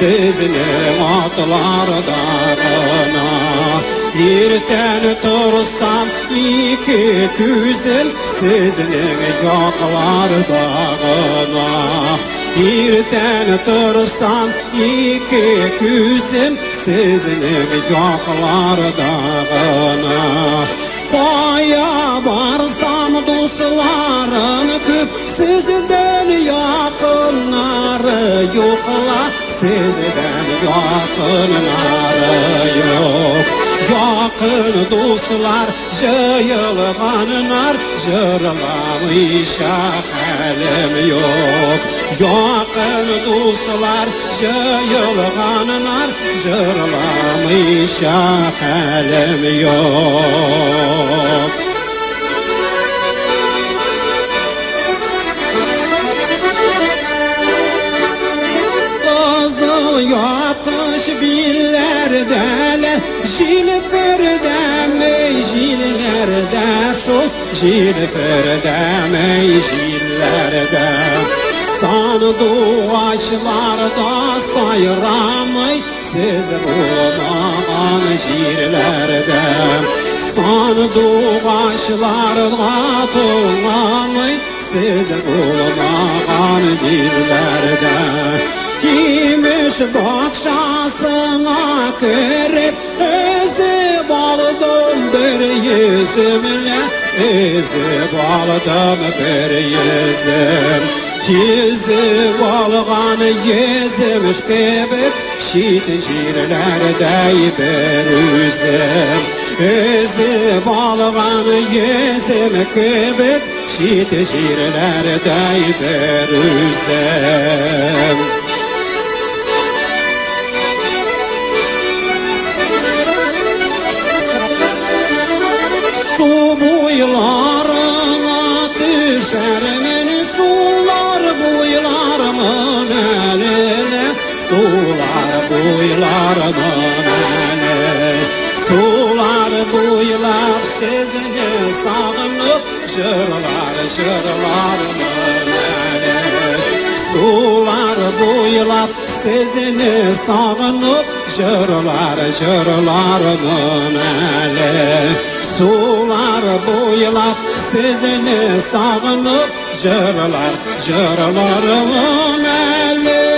Sizning otlar dağına. Erten tursam iki güzel sizning yoqlar dağına. Erten tursam iki güzel sizning yoqlar dağına. Qaya barsam dostlarım köp sizden yaqinlari yo'qlar sizden yaqinlari yo'q. Yaqin do'stlar jayilg'anlar jırlamışa halim yo'q. Yaqin do'stlar jayilg'anlar jırlamışa halim yo'q. Qızıl yopish billardalar jilfirdamay jillarda şol jilfirdamay jillarda sanduğaçlarda sayramay siz bulmagan jirlarda sanduğaçlarda bulmamay siz bulmagan jirlarda Kimiş bakşasına kirip ezip aldım bir yüzümle ezip aldım bir yüzüm Yüzüp algan yüzümüş kibip şit jirlerde bir üzüm Ezip algan yüzüm kibip şit jirlerde bir üzüm Su boylarına düşer meni sular boylarımın eline Sular boylarımın eline Sular boylap sizni sağınıp jırlar jırlarımın eline Sular boylap sizni sağınıp jırlar jırlarımın eline Sular boylap sizni sağınıp jırlar jırlarımın eli